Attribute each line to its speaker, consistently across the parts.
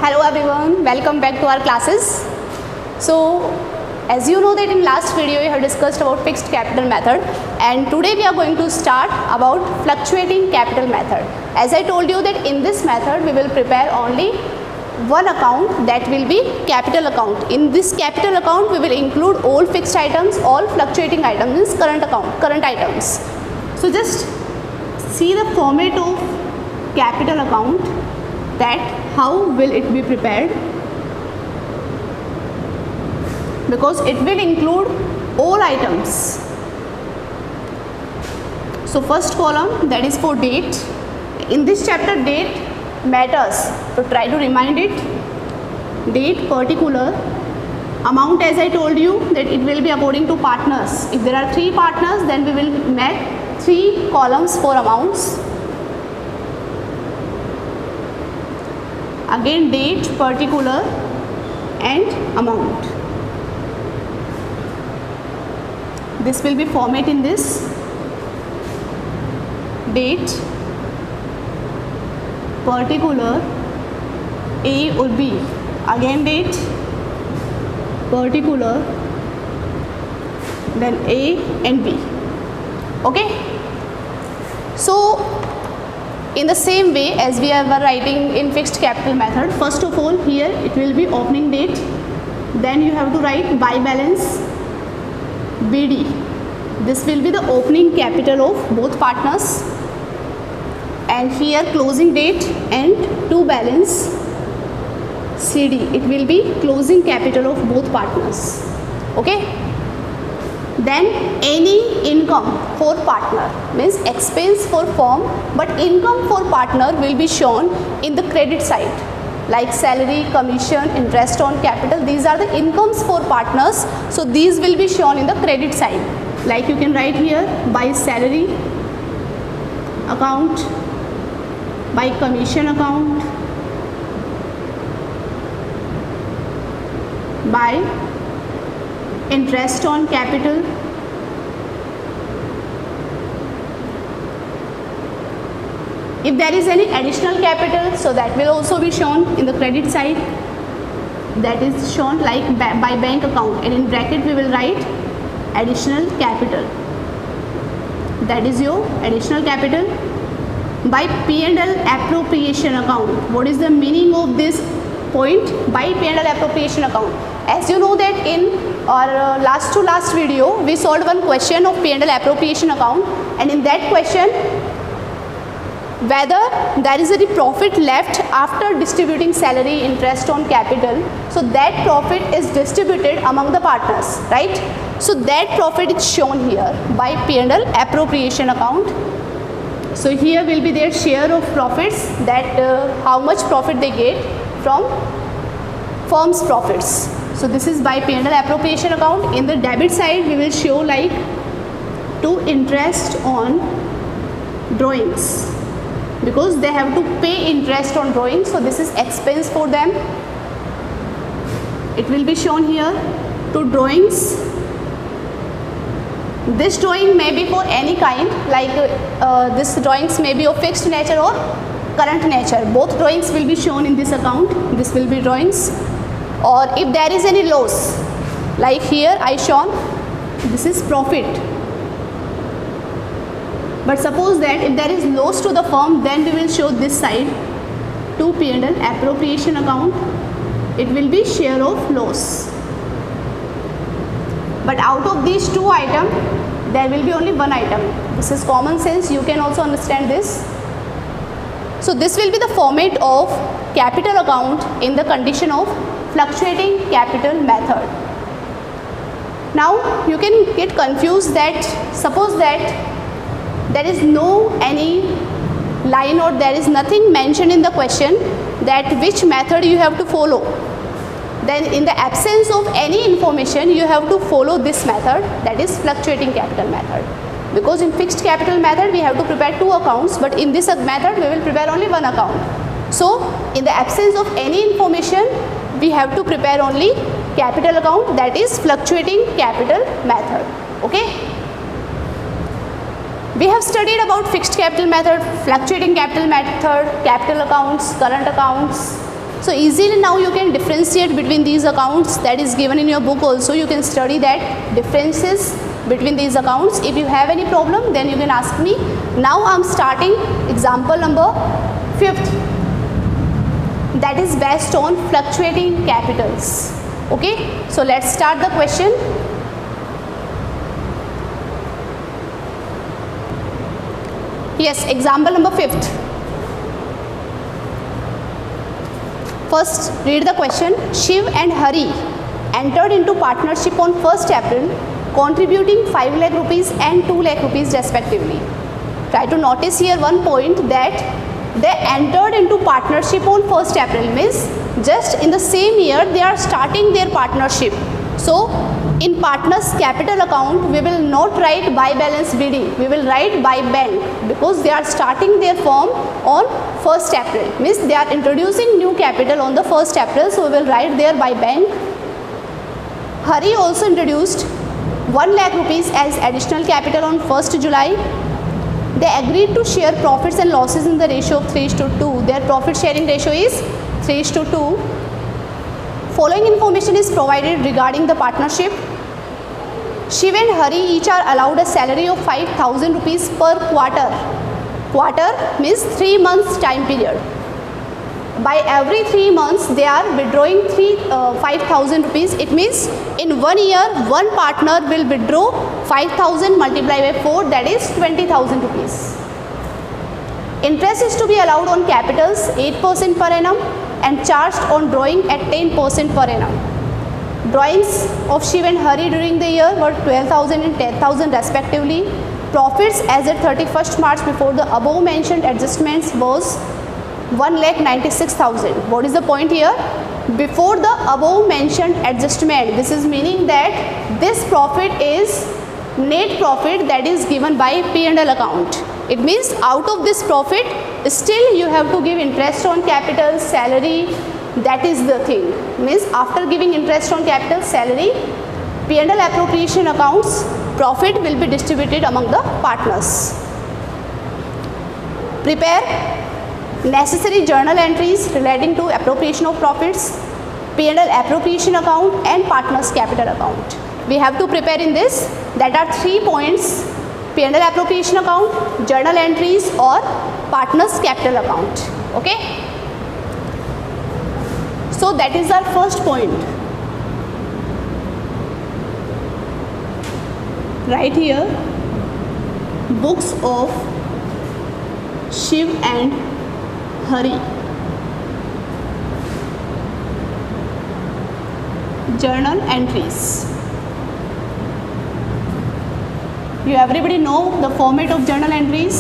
Speaker 1: Hello everyone, welcome back to our classes. So as you know that in last video we have discussed about fixed capital method, and today we are going to start about fluctuating capital method. As I told you that in this method we will prepare only one account, that will be capital account. In this capital account we will include all fixed items, all fluctuating items in current account, current items. So just see the format of capital account, that how will it be prepared, because it will include all items. So first column, that is for date. In this chapter date matters, so try to remind it. Date, particular, amount, as I told you that it will be according to partners. If there are 3 partners, then we will make 3 columns for amounts. Again date, particular and amount. This will be format in this. Date, particular, A or B. Again date, particular, then A and B. Okay. So in the same way as we are writing in fixed capital method, first of all here it will be opening date, then you have to write by balance BD. This will be the opening capital of both partners, and here closing date and to balance CD. It will be closing capital of both partners. Okay. Then any income for partner, means expense for firm, but income for partner will be shown in the credit side, like salary, commission, interest on capital. These are the incomes for partners, so these will be shown in the credit side. Like you can write here by salary account, by commission account, by interest on capital, if there is any additional capital, so that will also be shown in the credit side. That is shown like by bank account, and in bracket we will write additional capital. That is your additional capital. By P&L appropriation account, what is the meaning of this point? By P&L appropriation account, as you know that in our last to last video we solved one question of P&L appropriation account, and in that question whether there is any profit left after distributing salary, interest on capital, so that profit is distributed among the partners, right? So that profit is shown here by P&L appropriation account. So here will be their share of profits, that how much profit they get from firm's profits. So this is by P&L appropriation account. In the debit side we will show like to interest on drawings, because they have to pay interest on drawings, so this is expense for them. It will be shown here to drawings. This drawing may be for any kind, like this drawings may be of fixed nature or current nature. Both drawings will be shown in this account. This will be drawings. Or if there is any loss, like here I shown, this is profit. But suppose that if there is loss to the firm, then we will show this side to P&L appropriation account. It will be share of loss. But out of these 2 items, there will be only one item. This is common sense, you can also understand this. So this will be the format of capital account in the condition of fluctuating capital method. Now you can get confused that suppose that there is no any line or there is nothing mentioned in the question that which method you have to follow. Then in the absence of any information you have to follow this method, that is fluctuating capital method. Because in fixed capital method we have to prepare 2 accounts, but in this method we will prepare only 1 account. So in the absence of any information we have to prepare only capital account, that is fluctuating capital method. Okay. We have studied about fixed capital method, fluctuating capital method, capital accounts, current accounts, So easily now you can differentiate between these accounts, that is given in your book also. You can study that differences between these accounts. If you have any problem, then you can ask me. Now I am starting example number 5th, that is based on fluctuating capitals. Okay, so let's start the question. Yes, example number 5th. First, read the question. Shiv and Hari entered into partnership on 1st April, contributing 5 lakh rupees and 2 lakh rupees respectively. Try to notice here one point, that they entered into partnership on 1st April, means just in the same year they are starting their partnership. So, in partners capital account, we will not write by balance BD, we will write by bank, because they are starting their firm on 1st April, means they are introducing new capital on the 1st April, so we will write there by bank. Hari also introduced 1 lakh rupees as additional capital on 1st July. They agreed to share profits and losses in the ratio of 3:2. Their profit sharing ratio is 3:2. Following information is provided regarding the partnership. Shiv and Hari each are allowed a salary of 5,000 rupees per quarter. Quarter means 3 months time period. By every 3 months they are withdrawing 5,000 rupees. It means in 1 year one partner will withdraw 5,000 multiplied by 4, that is 20,000 rupees. Interest is to be allowed on capitals 8% per annum and charged on drawing at 10% per annum. Drawings of Shiv and Hari during the year were 12,000 and 10,000 respectively. Profits as at 31st March before the above mentioned adjustments was 1,96,000. What is the point here? Before the above mentioned adjustment, this is meaning that this profit is net profit that is given by P&L account. It means out of this profit, still you have to give interest on capital, salary, that is the thing. Means after giving interest on capital, salary, P&L appropriation accounts, profit will be distributed among the partners. Prepare necessary journal entries relating to appropriation of profits, P&L appropriation account and partners capital account. We have to prepare in this. That are 3 points: P&L appropriation account, journal entries or partners capital account. Okay. So that is our first point. Right here, books of Shiv and Hari. Journal entries. You everybody know the format of journal entries.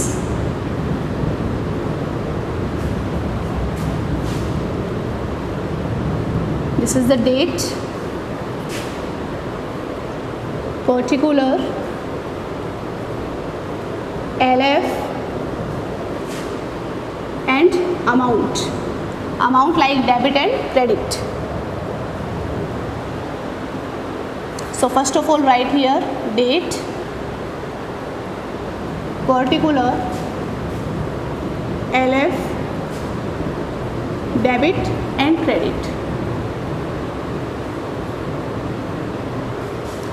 Speaker 1: This is the date, particular, LF and amount. Amount like debit and credit. So first of all write here date, particular, LF, debit and credit.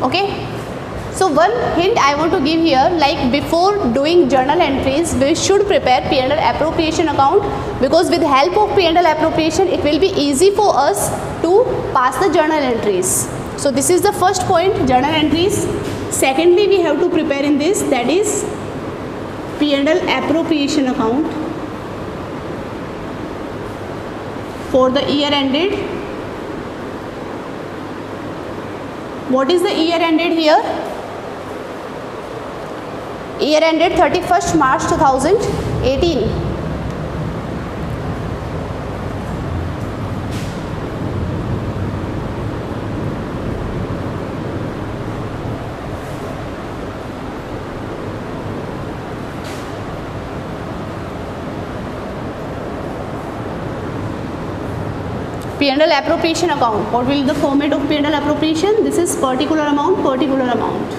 Speaker 1: Okay. So one hint I want to give here, like before doing journal entries, we should prepare P&L appropriation account, because with help of P&L appropriation, it will be easy for us to pass the journal entries. So this is the first point, journal entries. Secondly, we have to prepare in this, that is P&L appropriation account for the year ended. What is the year ended here? Year ended 31st March 2018. P&L appropriation account. What will be the format of P&L appropriation? This is particular amount, particular amount.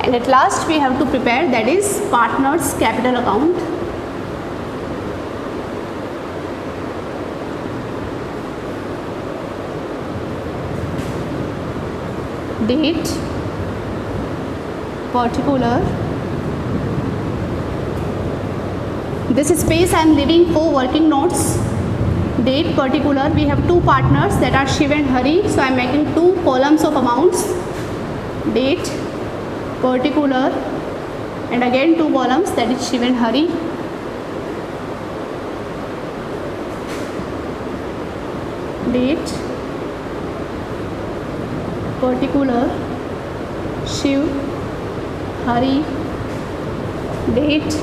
Speaker 1: And at last we have to prepare, that is partners capital account. Date, particular. This space I am leaving for working notes. Date, particular. We have two partners, that are Shiv and Hari. So I am making two columns of amounts. Date, particular, and again two columns, that is Shiv and Hari. Date, particular, Shiv, Hari. Date,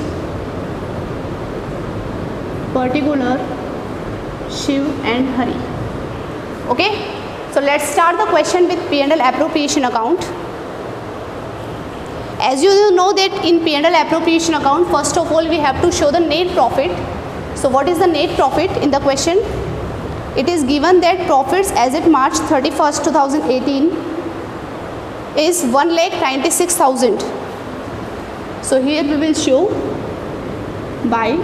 Speaker 1: particular, Shiv and Hari. Okay, so let's start the question with P&L appropriation account. As you know that in P&L appropriation account, first of all we have to show the net profit. So what is the net profit in the question? It is given that profits as at March 31st 2018 is 1,96,000. So here we will show by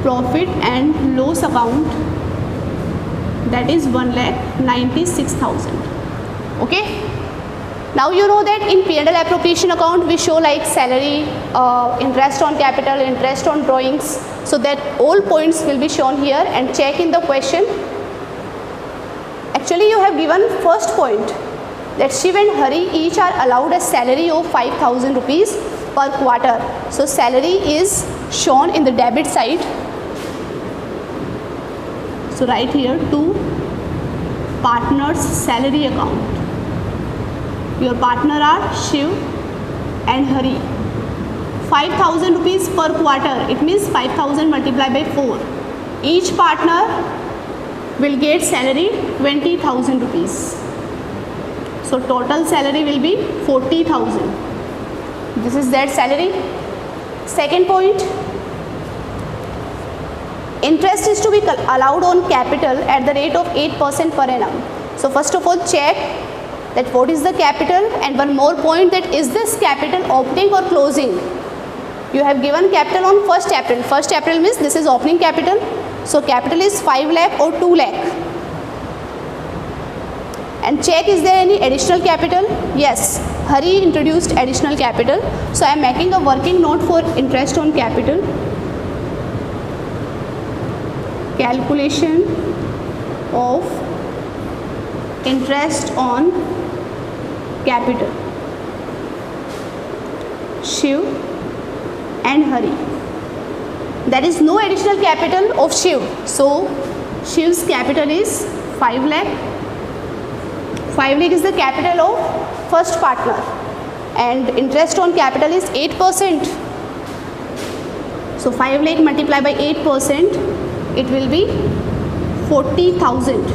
Speaker 1: profit and loss account, that is 1,96,000. Okay. Now you know that in P&L appropriation account we show like salary, interest on capital, interest on drawings. So that all points will be shown here, and check in the question. Actually you have given first point that Shiv and Hari each are allowed a salary of 5,000 rupees per quarter. So salary is shown in the debit side. So write here to partners salary account. Your partner are Shiv and Hari. 5,000 rupees per quarter, it means 5,000 multiplied by 4. Each partner will get salary 20,000 rupees. So total salary will be 40,000. This is that salary. Second point, interest is to be allowed on capital at the rate of 8% per annum. So first of all check that what is the capital, and one more point, that is this capital opening or closing. You have given capital on 1st April. 1st April means this is opening capital. So capital is 5 lakh or 2 lakh. And check is there any additional capital? Yes, Hari introduced additional capital. So I am making a working note for interest on capital. Calculation of interest on capital. Shiv and Hari. There is no additional capital of Shiv. So Shiv's capital is 5 lakh. 5 lakh is the capital of first partner, and interest on capital is 8%. So 5 lakh multiplied by 8%, it will be 40,000.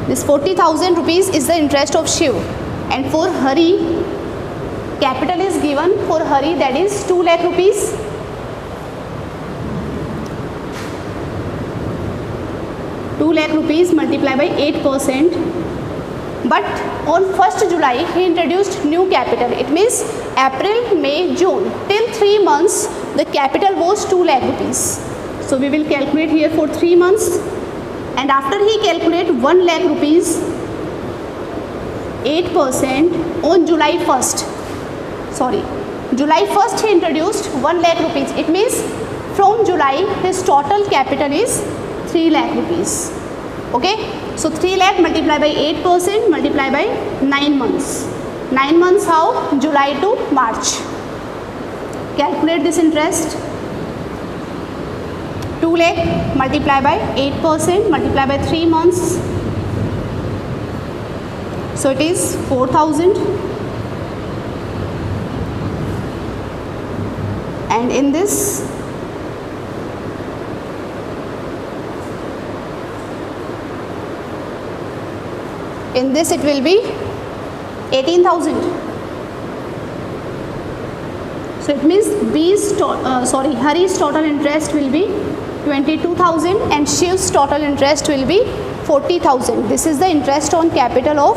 Speaker 1: This 40,000 rupees is the interest of Shiv, and for Hari capital is given for Hari, that is 2 lakh rupees. ₹2 multiplied by 8%. But on 1st July he introduced new capital. It means April, May, June, till 3 months the capital was 2 lakh rupees. So we will calculate here for 3 months, and after he calculate 1 lakh rupees, 8% on July 1st. July 1st he introduced 1 lakh rupees. It means from July his total capital is 3 lakh rupees. Okay, so 3 lakh multiplied by 8% multiplied by 9 months. 9 months how? July to March. Calculate this interest. 2 lakh multiplied by 8% multiplied by 3 months. So it is 4,000. And in this it will be 18,000. So it means Hari's total interest will be 22,000 and Shiv's total interest will be 40,000. This is the interest on capital of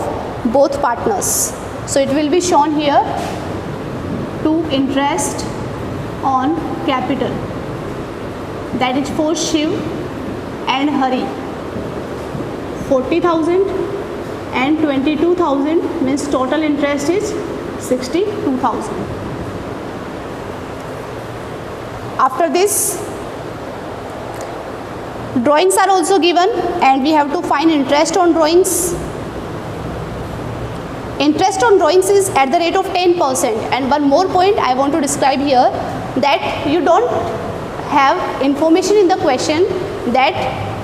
Speaker 1: both partners. So it will be shown here to interest on capital, that is for Shiv and Hari. 40,000 and 22,000 means total interest is 62,000. After this, drawings are also given and we have to find interest on drawings. Interest on drawings is at the rate of 10%. And one more point I want to describe here, that you don't have information in the question that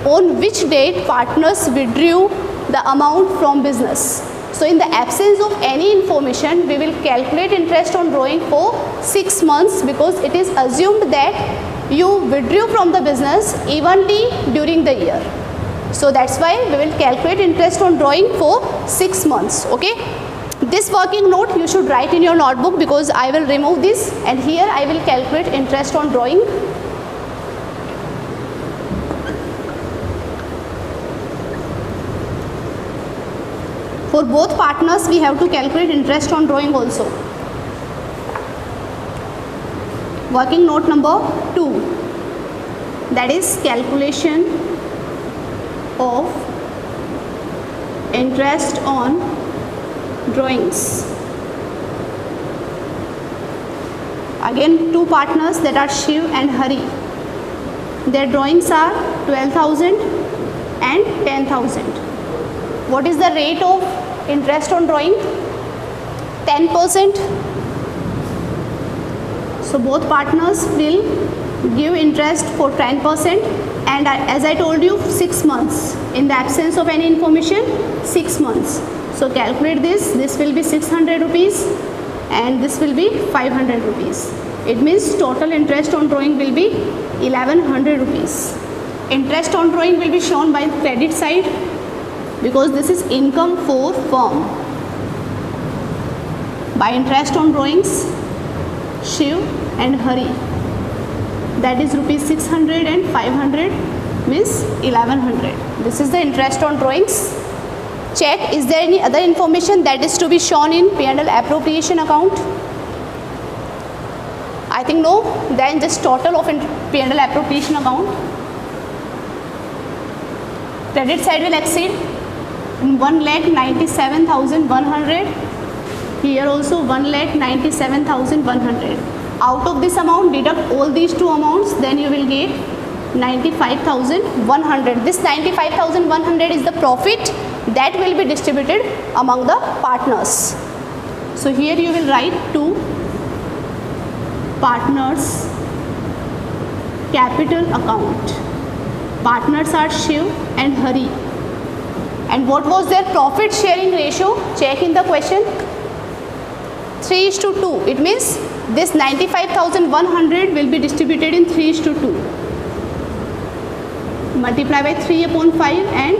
Speaker 1: on which date partners withdrew the amount from business. So in the absence of any information, we will calculate interest on drawing for 6 months, because it is assumed that you withdrew from the business evenly during the year. So that's why we will calculate interest on drawing for 6 months. Okay. This working note you should write in your notebook, because I will remove this and here I will calculate interest on drawing. For both partners we have to calculate interest on drawing also. Working note number 2, that is calculation of interest on drawings. Again, two partners, that are Shiv and Hari. Their drawings are 12,000 and 10,000. What is the rate of interest on drawing? 10%. So both partners will give interest for 10%, and as I told you, 6 months. In the absence of any information, 6 months. So calculate this. This will be 600 rupees and this will be 500 rupees. It means total interest on drawing will be 1100 rupees. Interest on drawing will be shown by credit side, because this is income for firm. By interest on drawings, Shiv and Hari, that is rupees 600 and 500 means 1100. This is the interest on drawings. Check, is there any other information that is to be shown in P&L appropriation account? I think no. Then just total of P&L appropriation account. Credit side will exceed 1,97,100. Here also 1,97,100. Out of this amount, deduct all these two amounts, then you will get 95,100. This 95,100 is the profit that will be distributed among the partners. So here you will write to partners capital account. Partners are Shiv and Hari. And what was their profit sharing ratio? Check in the question. 3:2. It means this 95,100 will be distributed in 3:2. Multiply by 3/5 and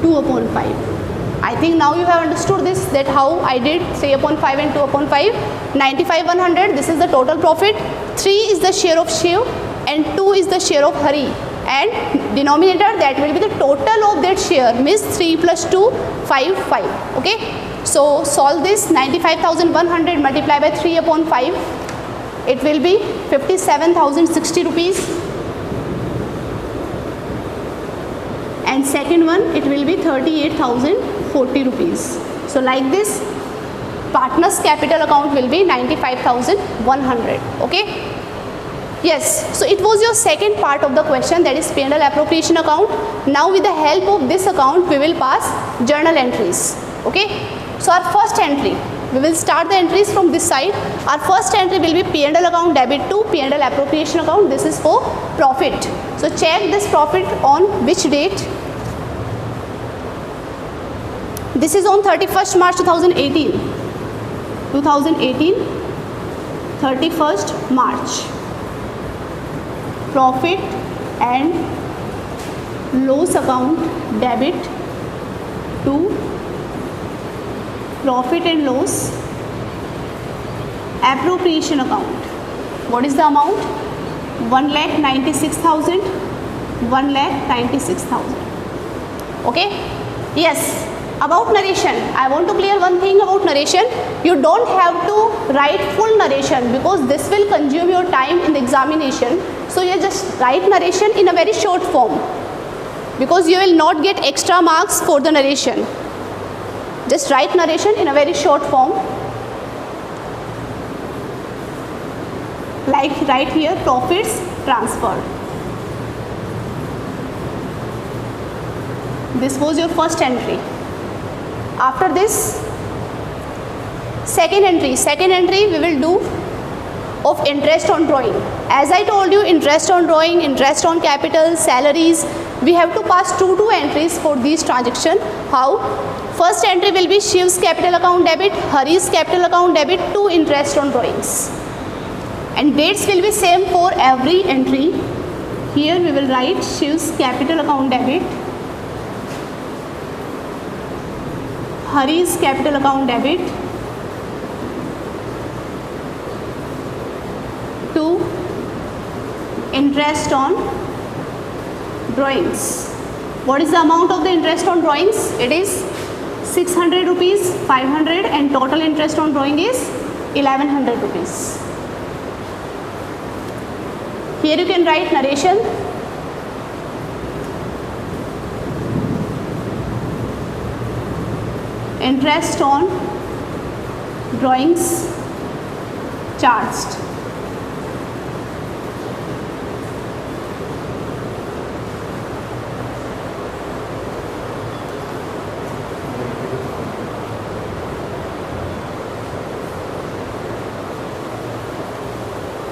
Speaker 1: 2/5. I think now you have understood this, that how I did 3/5 and 2/5. 95,100, this is the total profit. 3 is the share of Shiv and 2 is the share of Hari. And denominator, that will be the total of that share, means 3 plus 2, 5. Okay. So solve this. 95,100 multiplied by 3/5. It will be 57,060 rupees. And second one, it will be 38,040 rupees. So like this, partners capital account will be 95,100. Okay. Yes, so it was your second part of the question, that is P&L appropriation account. Now with the help of this account, we will pass journal entries. Okay. So our first entry, we will start the entries from this side. Our first entry will be P&L account debit to P&L appropriation account. This is for profit. So check this profit on which date? This is on 31st March 2018. 31st March. Profit and loss account debit to profit and loss appropriation account. What is the amount? 1,96,000. 1,96,000. Okay. Yes. About narration, I want to clear one thing about narration. You don't have to write full narration because this will consume your time in the examination. So you just write narration in a very short form because you will not get extra marks for the narration. Just write narration in a very short form. Like right here, profits transferred. This was your first entry. After this, second entry we will do of interest on drawing. As I told you, interest on drawing, interest on capital, salaries, we have to pass two entries for these transactions. How? First entry will be Shiv's capital account debit, Hari's capital account debit to interest on drawings. And dates will be same for every entry. Here we will write Shiv's capital account debit, Hari's capital account debit to interest on drawings. What is the amount of the interest on drawings? It is 600 rupees, 500, and total interest on drawing is 1100 rupees. Here you can write narration. Interest on drawings charged.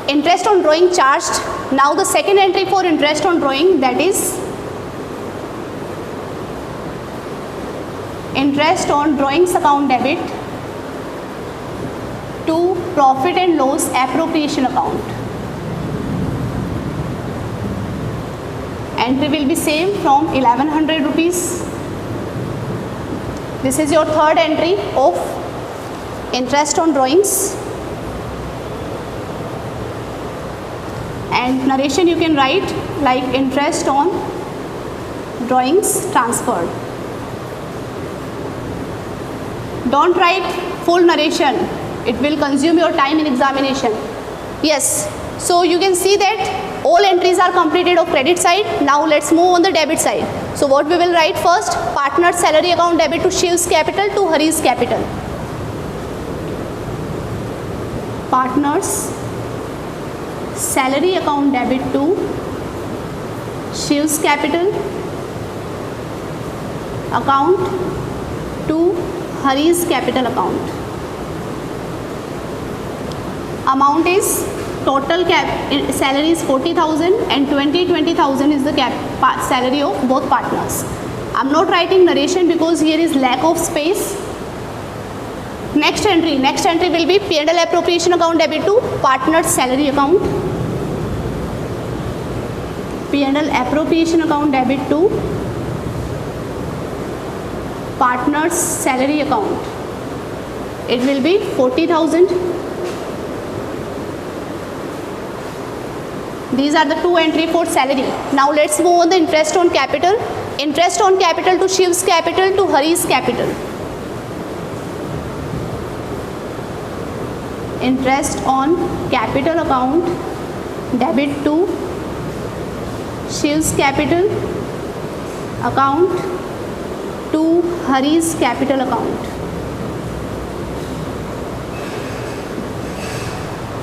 Speaker 1: Interest on drawing charged. Now the second entry for interest on drawing, that is interest on drawings account debit to profit and loss appropriation account. Entry will be same from 1100 rupees. This is your third entry of interest on drawings. And narration you can write like interest on drawings transferred. Don't write full narration. It will consume your time in examination. Yes. So you can see that all entries are completed of credit side. Now let's move on the debit side. So what we will write first? Partner's salary account debit to Shiv's capital to Hari's capital. Partner's salary account debit to Shiv's capital account to Hari's capital account. Amount is total salary is 40,000 and 20,000 is the salary of both partners. I'm not writing narration because here is lack of space. Next entry will be P&L appropriation account debit to partner's salary account. P&L appropriation account debit to partner's salary account. It will be 40,000. These are the two entry for salary. Now let's move on the interest on capital. Interest on capital to Shiv's capital to Hari's capital. Interest on capital account debit to Shiv's capital account to Hari's capital account.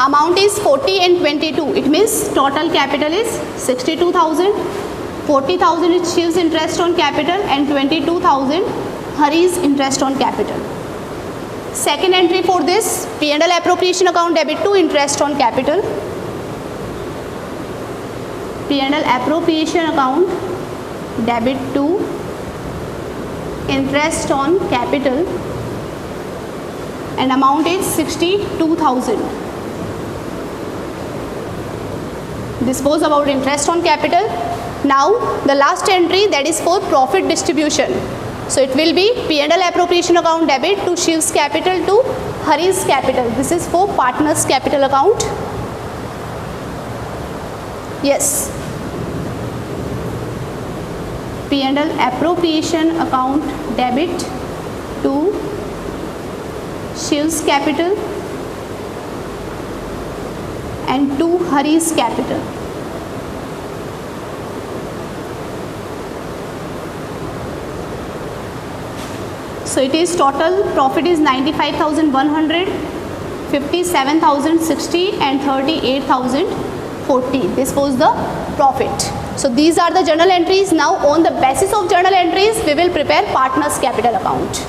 Speaker 1: Amount is 40 and 22. It means total capital is 62,000. 40,000 is Shiv's interest on capital and 22,000 Hari's interest on capital. Second entry for this, P&L appropriation account debit to interest on capital. P&L appropriation account debit to interest on capital, and amount is 62,000. This was about interest on capital. Now the last entry, that is for profit distribution. So it will be P&L appropriation account debit to Shiv's capital to Hari's capital. This is for partner's capital account. Yes. P&L appropriation account debit to Shiv's capital and to Hari's capital. So it is total profit is 95,100, 57,060 and 38,040. This was the profit. So these are the journal entries. Now on the basis of journal entries, we will prepare partners capital account.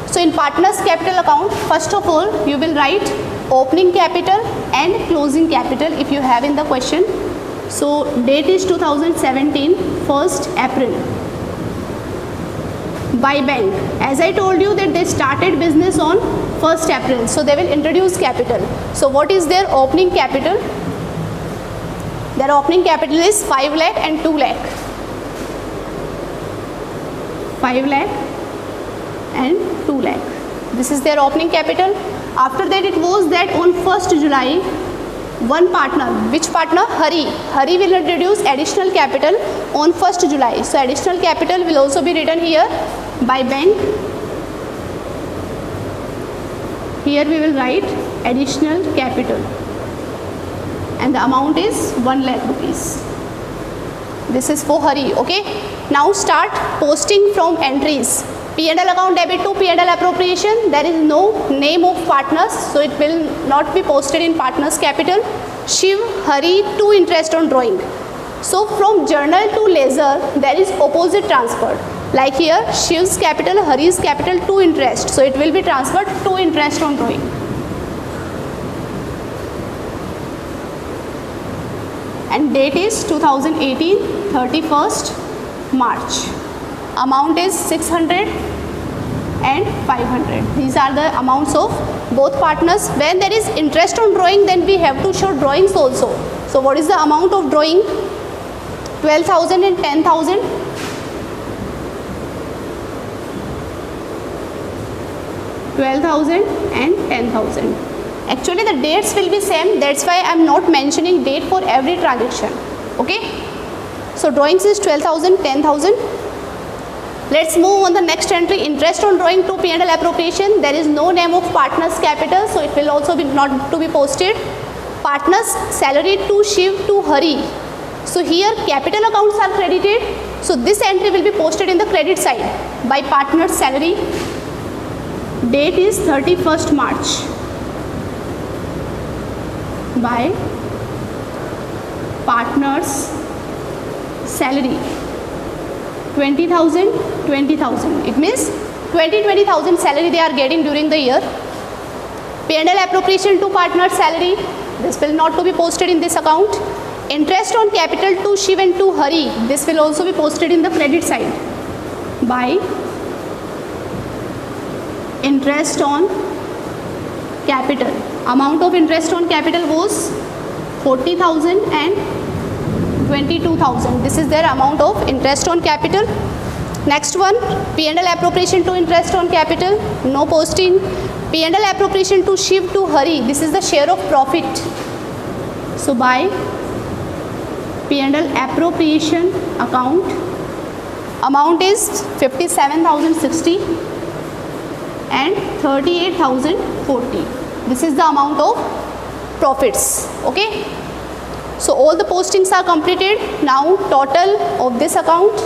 Speaker 1: So in partners capital account, first of all, you will write opening capital and closing capital if you have in the question. So date is 2017, 1st April. By bank, as I told you that they started business on 1st April, so they will introduce capital. So what is their opening capital? Their opening capital is 5 lakh and 2 lakh. 5 lakh and 2 lakh. This is their opening capital. After that, it was that on 1st July, one partner, which partner? Hari will introduce additional capital on 1st July. So additional capital will also be written here by bank. Here we will write additional capital and the amount is 1 lakh rupees. This is for Hari. Okay. Now start posting from entries. P&L account debit to P&L appropriation. There is no name of partners, so it will not be posted in partners capital. Shiv, Hari to interest on drawing. So from journal to ledger, there is opposite transfer. Like here, Shiv's capital, Hari's capital to interest. So it will be transferred to interest on drawing. And date is 2018, 31st March. Amount is 600 and 500. These are the amounts of both partners. When there is interest on drawing, then we have to show drawings also. So what is the amount of drawing? 12,000 and 10,000. 12,000 and 10,000. Actually the dates will be same, that's why I am not mentioning date for every transaction. Okay. So drawings is 12,000, 10,000. Let's move on the next entry, interest on drawing to P&L appropriation. There is no name of partners capital, so it will also be not to be posted. Partners salary to Shiv to Hari. So here capital accounts are credited. So this entry will be posted in the credit side by partners salary. Date is 31st March. By partners salary. 20,000, 20,000. It means 20,000 salary they are getting during the year. P&L appropriation to partner salary. This will not to be posted in this account. Interest on capital to Shiv and to Hari. This will also be posted in the credit side by interest on capital. Amount of interest on capital was 40,000 and 22,000. This is their amount of interest on capital. Next one, P&L appropriation to interest on capital. No posting. P&L appropriation to Shiv to Hari. This is the share of profit. So by P&L appropriation account, amount is 57,060 and 38,040. This is the amount of profits. Okay. So all the postings are completed. Now total of this account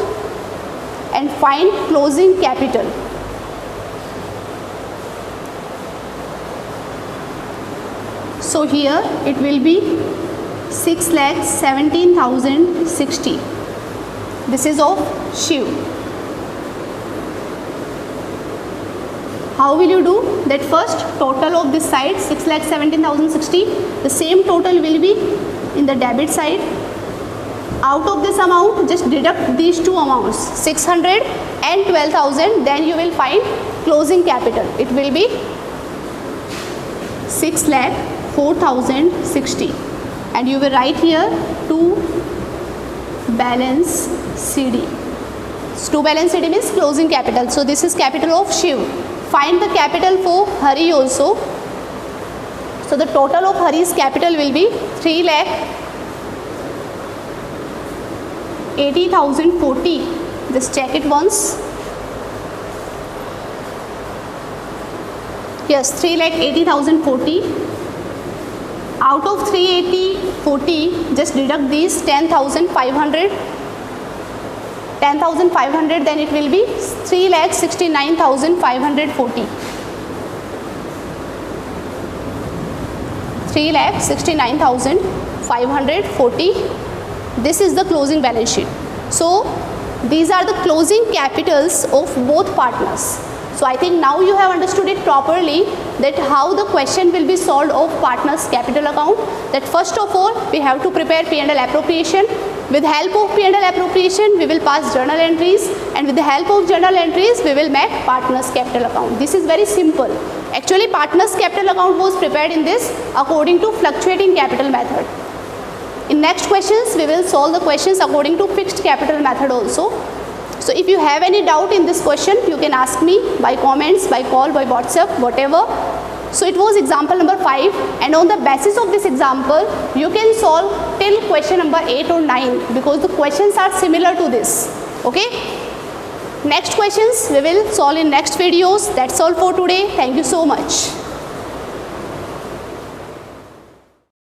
Speaker 1: and find closing capital. So here it will be 6,17,060. This is of Shiv. How will you do that? First total of this side 6,17,060. The same total will be in the debit side. Out of this amount, just deduct these two amounts, 600 and 12,000. Then you will find closing capital. It will be 6,04,060. And you will write here to balance CD. To balance CD means closing capital. So this is capital of Shiv. Find the capital for Hari also. So the total of Hari's capital will be 3,80,040. Just check it once. Yes, 3,80,040. Out of 380,40, just deduct these 10,500. 10,500, then it will be 3,69,540. 3,69,540. This is the closing balance sheet. So these are the closing capitals of both partners. So I think now you have understood it properly, that how the question will be solved of partners capital account. That first of all we have to prepare P&L appropriation. With help of P&L appropriation we will pass journal entries, and with the help of journal entries we will make partners capital account. This is very simple. Actually partners capital account was prepared in this according to fluctuating capital method. In next questions we will solve the questions according to fixed capital method also. So if you have any doubt in this question, you can ask me by comments, by call, by WhatsApp, whatever. So it was example number 5, and on the basis of this example you can solve till question number 8 or 9, because the questions are similar to this. Okay, next questions we will solve in next videos. That's all for today. Thank you so much.